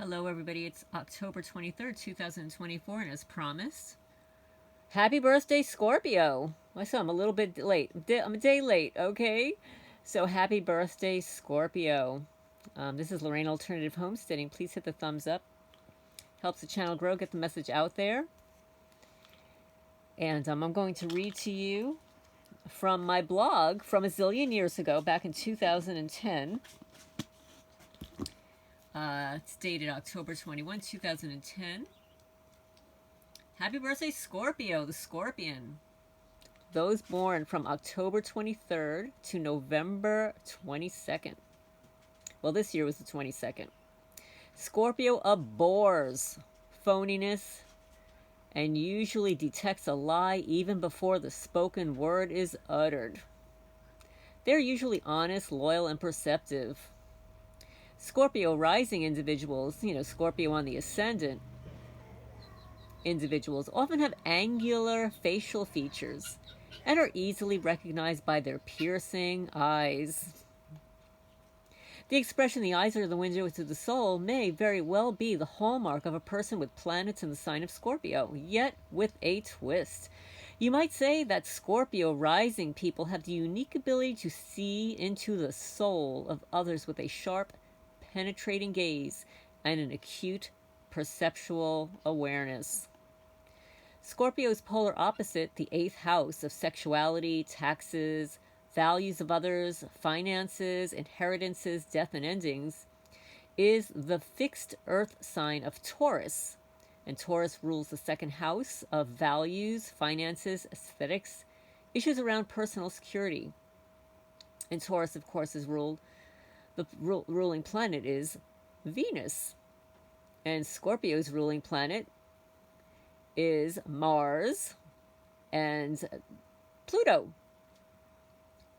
Hello, everybody. It's October 23rd, 2024, and as promised, happy birthday, Scorpio. I saw I'm a little bit late. I'm a day late, okay? So, happy birthday, Scorpio. This is Lorraine Alternative Homesteading. Please hit the thumbs up. Helps the channel grow, get the message out there. And I'm going to read to you from my blog from a zillion years ago, back in 2010. It's dated October 21, 2010. Happy birthday, Scorpio, the Scorpion. Those born from October 23rd to November 22nd. Well, this year was the 22nd. Scorpio abhors phoniness and usually detects a lie even before the spoken word is uttered. They're usually honest, loyal, and perceptive. Scorpio rising individuals, Scorpio on the ascendant individuals, often have angular facial features and are easily recognized by their piercing eyes. The expression, "the eyes are the window to the soul," may very well be the hallmark of a person with planets in the sign of Scorpio, yet with a twist. You might say that Scorpio rising people have the unique ability to see into the soul of others with a sharp, penetrating gaze and an acute perceptual awareness. Scorpio's polar opposite, the 8th house of sexuality, taxes, values of others, finances, inheritances, death, and endings, is the fixed earth sign of Taurus. And Taurus rules the 2nd house of values, finances, aesthetics, issues around personal security. And Taurus, of course, is ruled, the ruling planet is Venus. And Scorpio's ruling planet is Mars and Pluto.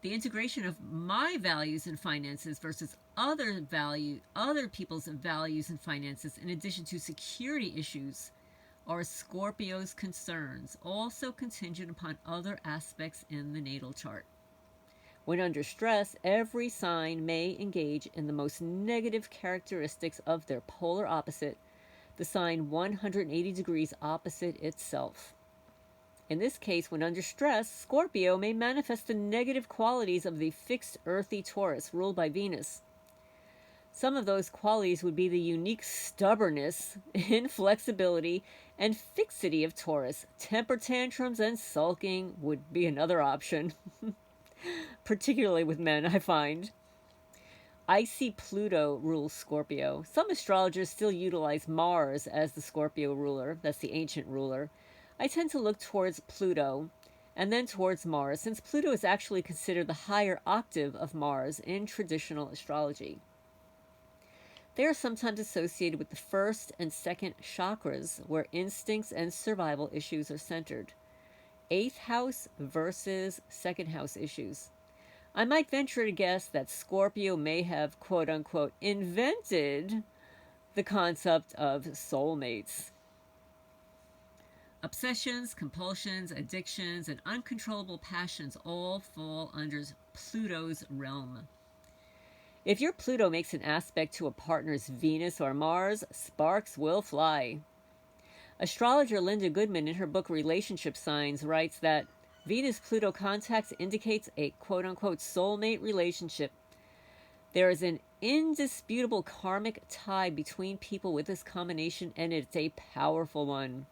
The integration of my values and finances versus other people's values and finances, in addition to security issues, are Scorpio's concerns, also contingent upon other aspects in the natal chart. When under stress, every sign may engage in the most negative characteristics of their polar opposite, the sign 180 degrees opposite itself. In this case, when under stress, Scorpio may manifest the negative qualities of the fixed earthy Taurus ruled by Venus. Some of those qualities would be the unique stubbornness, inflexibility, and fixity of Taurus. Temper tantrums and sulking would be another option. Particularly with men, I find. Icy Pluto rules Scorpio. Some astrologers still utilize Mars as the Scorpio ruler. That's the ancient ruler. I tend to look towards Pluto and then towards Mars, since Pluto is actually considered the higher octave of Mars in traditional astrology. They are sometimes associated with the 1st and 2nd chakras, where instincts and survival issues are centered. 8th house versus 2nd house issues. I might venture to guess that Scorpio may have, quote-unquote, invented the concept of soulmates. Obsessions, compulsions, addictions, and uncontrollable passions all fall under Pluto's realm. If your Pluto makes an aspect to a partner's Venus or Mars, sparks will fly. Astrologer Linda Goodman, in her book Relationship Signs, writes that Venus-Pluto contact indicates a quote-unquote soulmate relationship. There is an indisputable karmic tie between people with this combination, and it's a powerful one.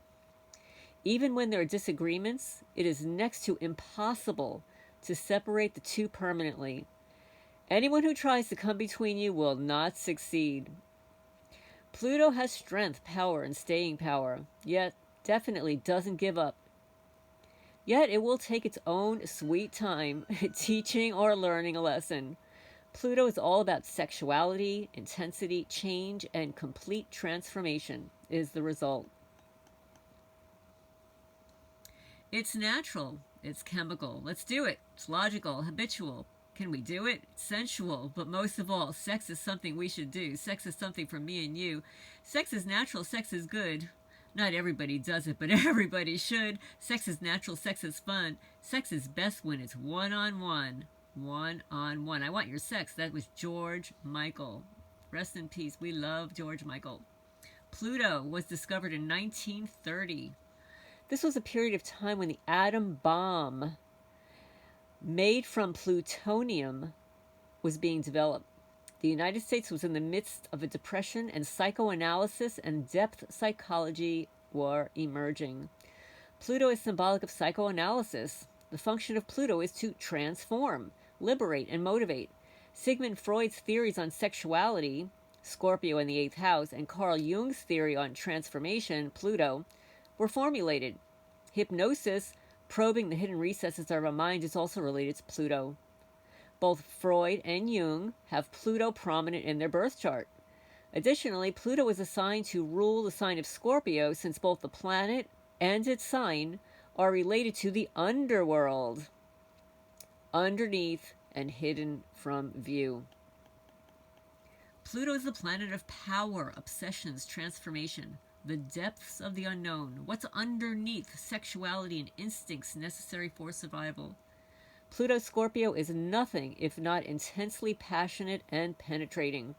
Even when there are disagreements, it is next to impossible to separate the two permanently. Anyone who tries to come between you will not succeed. Pluto has strength, power, and staying power, yet definitely doesn't give up. Yet it will take its own sweet time teaching or learning a lesson. Pluto is all about sexuality, intensity, change, and complete transformation is the result. It's natural. It's chemical. Let's do it. It's logical, habitual. Can we do it? It's sensual. But most of all, sex is something we should do. Sex is something for me and you. Sex is natural. Sex is good. Not everybody does it, but everybody should. Sex is natural. Sex is fun. Sex is best when it's one-on-one. One-on-one. I want your sex. That was George Michael. Rest in peace. We love George Michael. Pluto was discovered in 1930. This was a period of time when the atom bomb made from plutonium was being developed. The United States was in the midst of a depression, and psychoanalysis and depth psychology were emerging. Pluto is symbolic of psychoanalysis. The function of Pluto is to transform, liberate, and motivate. Sigmund Freud's theories on sexuality, Scorpio in the 8th house, and Carl Jung's theory on transformation, Pluto, were formulated. Hypnosis, probing the hidden recesses of our mind, is also related to Pluto. Both Freud and Jung have Pluto prominent in their birth chart. Additionally, Pluto is assigned to rule the sign of Scorpio, since both the planet and its sign are related to the underworld, underneath and hidden from view. Pluto is the planet of power, obsessions, transformation, the depths of the unknown, what's underneath sexuality and instincts necessary for survival. Pluto Scorpio is nothing if not intensely passionate and penetrating.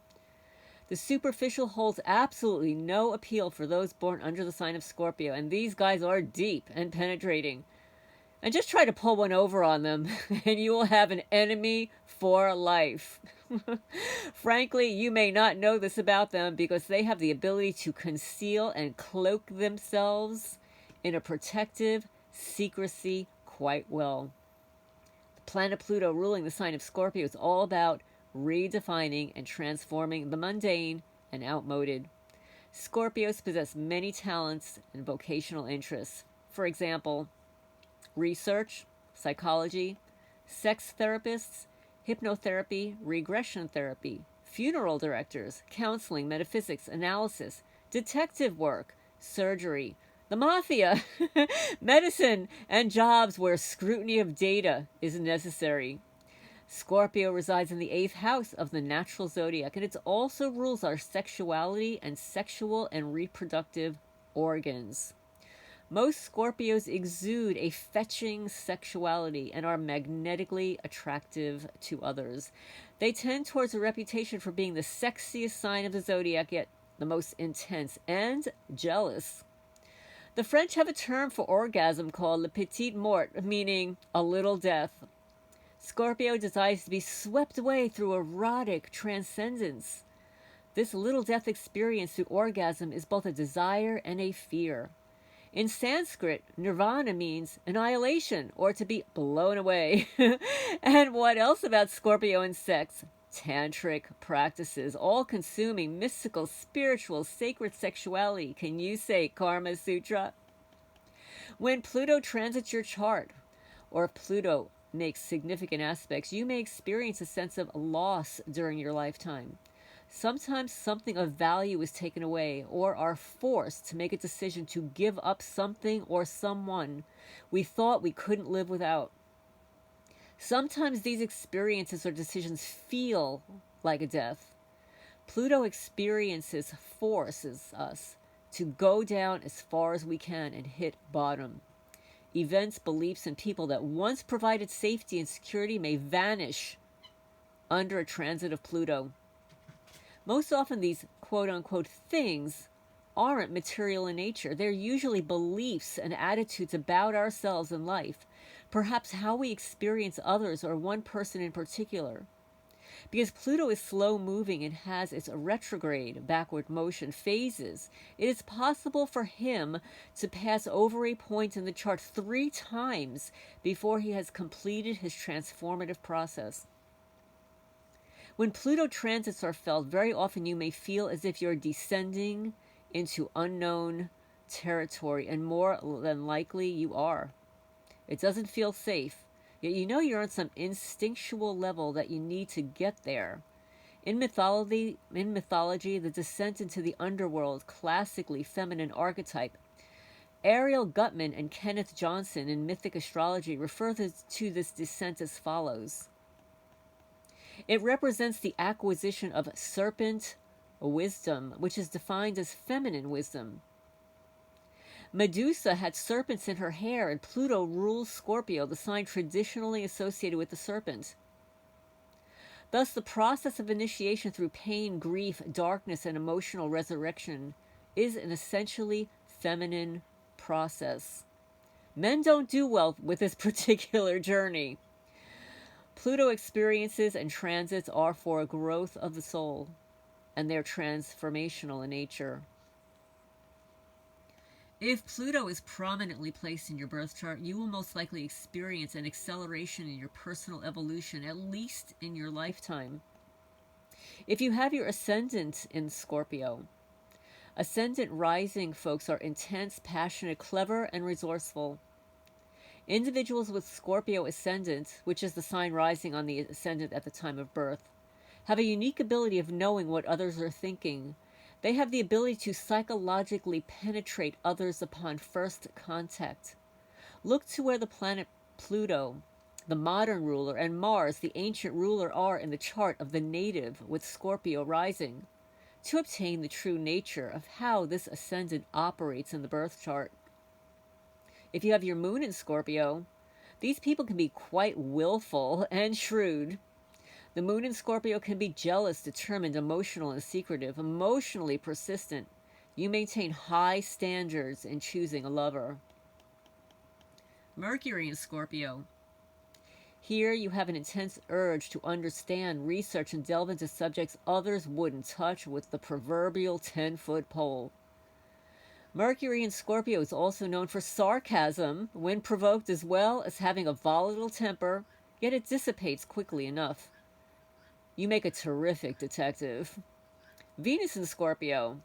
The superficial holds absolutely no appeal for those born under the sign of Scorpio, and these guys are deep and penetrating. And just try to pull one over on them, and you will have an enemy for life. Frankly, you may not know this about them because they have the ability to conceal and cloak themselves in a protective secrecy quite well. Planet Pluto ruling the sign of Scorpio is all about redefining and transforming the mundane and outmoded. Scorpios possess many talents and vocational interests. For example, research, psychology, sex therapists, hypnotherapy, regression therapy, funeral directors, counseling, metaphysics, analysis, detective work, surgery, the mafia, medicine, and jobs where scrutiny of data is necessary. Scorpio resides in the 8th house of the natural zodiac, and it also rules our sexuality and sexual and reproductive organs. Most Scorpios exude a fetching sexuality and are magnetically attractive to others. They tend towards a reputation for being the sexiest sign of the zodiac, yet the most intense and jealous. The French have a term for orgasm called le petit mort, meaning a little death. Scorpio desires to be swept away through erotic transcendence. This little death experience through orgasm is both a desire and a fear. In Sanskrit, nirvana means annihilation or to be blown away. And what else about Scorpio and sex? Tantric practices, all-consuming, mystical, spiritual, sacred sexuality. Can you say Karma Sutra? When Pluto transits your chart, or if Pluto makes significant aspects, you may experience a sense of loss during your lifetime. Sometimes something of value is taken away, or are forced to make a decision to give up something or someone we thought we couldn't live without. Sometimes these experiences or decisions feel like a death. Pluto experiences forces us to go down as far as we can and hit bottom. Events, beliefs, and people that once provided safety and security may vanish under a transit of Pluto. Most often these quote-unquote things aren't material in nature. They're usually beliefs and attitudes about ourselves and life, perhaps how we experience others or one person in particular. Because Pluto is slow-moving and has its retrograde, backward motion phases, it is possible for him to pass over a point in the chart 3 times before he has completed his transformative process. When Pluto transits are felt, very often you may feel as if you're descending into unknown territory, and more than likely you are. It doesn't feel safe, yet you know you're on some instinctual level that you need to get there. In mythology, the descent into the underworld, classically feminine archetype. Ariel Gutman and Kenneth Johnson in Mythic Astrology refer to this descent as follows. It represents the acquisition of serpent wisdom, which is defined as feminine wisdom. Medusa had serpents in her hair, and Pluto rules Scorpio, the sign traditionally associated with the serpent. Thus, the process of initiation through pain, grief, darkness, and emotional resurrection is an essentially feminine process. Men don't do well with this particular journey. Pluto experiences and transits are for a growth of the soul, and they're transformational in nature. If Pluto is prominently placed in your birth chart, you will most likely experience an acceleration in your personal evolution, at least in your lifetime. If you have your ascendant in Scorpio, ascendant rising folks are intense, passionate, clever, and resourceful. Individuals with Scorpio ascendant, which is the sign rising on the ascendant at the time of birth, have a unique ability of knowing what others are thinking. They have the ability to psychologically penetrate others upon first contact. Look to where the planet Pluto, the modern ruler, and Mars, the ancient ruler, are in the chart of the native with Scorpio rising to obtain the true nature of how this ascendant operates in the birth chart. If you have your moon in Scorpio, these people can be quite willful and shrewd. The moon in Scorpio can be jealous, determined, emotional, and secretive, emotionally persistent. You maintain high standards in choosing a lover. Mercury in Scorpio. Here you have an intense urge to understand, research, and delve into subjects others wouldn't touch with the proverbial 10-foot pole. Mercury in Scorpio is also known for sarcasm when provoked, as well as having a volatile temper, yet it dissipates quickly enough. You make a terrific detective. Venus in Scorpio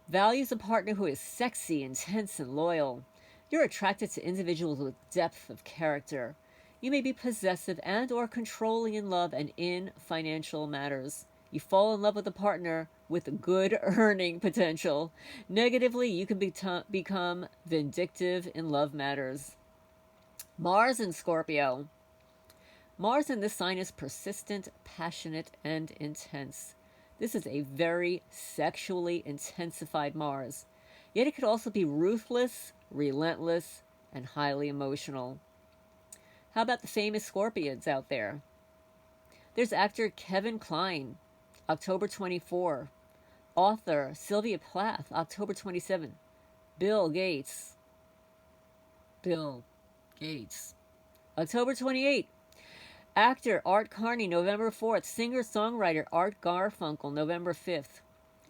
values a partner who is sexy, intense, and loyal. You're attracted to individuals with depth of character. You may be possessive and or controlling in love and in financial matters. You fall in love with a partner with good earning potential. Negatively, you can become vindictive in love matters. Mars in Scorpio. Mars in this sign is persistent, passionate, and intense. This is a very sexually intensified Mars. Yet it could also be ruthless, relentless, and highly emotional. How about the famous Scorpions out there? There's actor Kevin Kline, October 24. Author Sylvia Plath, October 27. Bill Gates, October 28. Actor Art Carney, November 4th. Singer-songwriter Art Garfunkel, November 5th.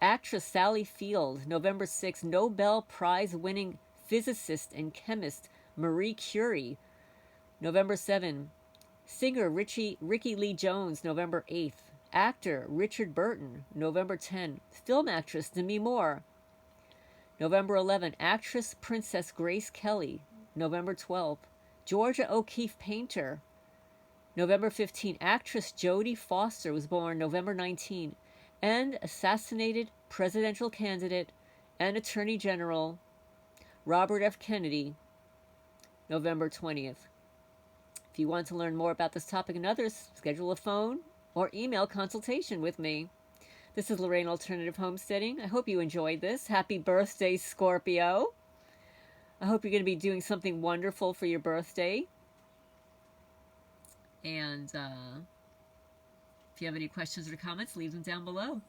Actress Sally Field, November 6th. Nobel Prize-winning physicist and chemist Marie Curie, November 7th. Singer Ricky Lee Jones, November 8th. Actor Richard Burton, November 10th. Film actress Demi Moore, November 11th. Actress Princess Grace Kelly, November 12th. Georgia O'Keeffe Painter, November 15th. Actress Jodie Foster was born November 19th. And assassinated presidential candidate and Attorney General Robert F. Kennedy, November 20th. If you want to learn more about this topic and others, schedule a phone or email consultation with me. This is Lorraine Alternative Homesteading. I hope you enjoyed this. Happy birthday, Scorpio. I hope you're going to be doing something wonderful for your birthday. And if you have any questions or comments, leave them down below.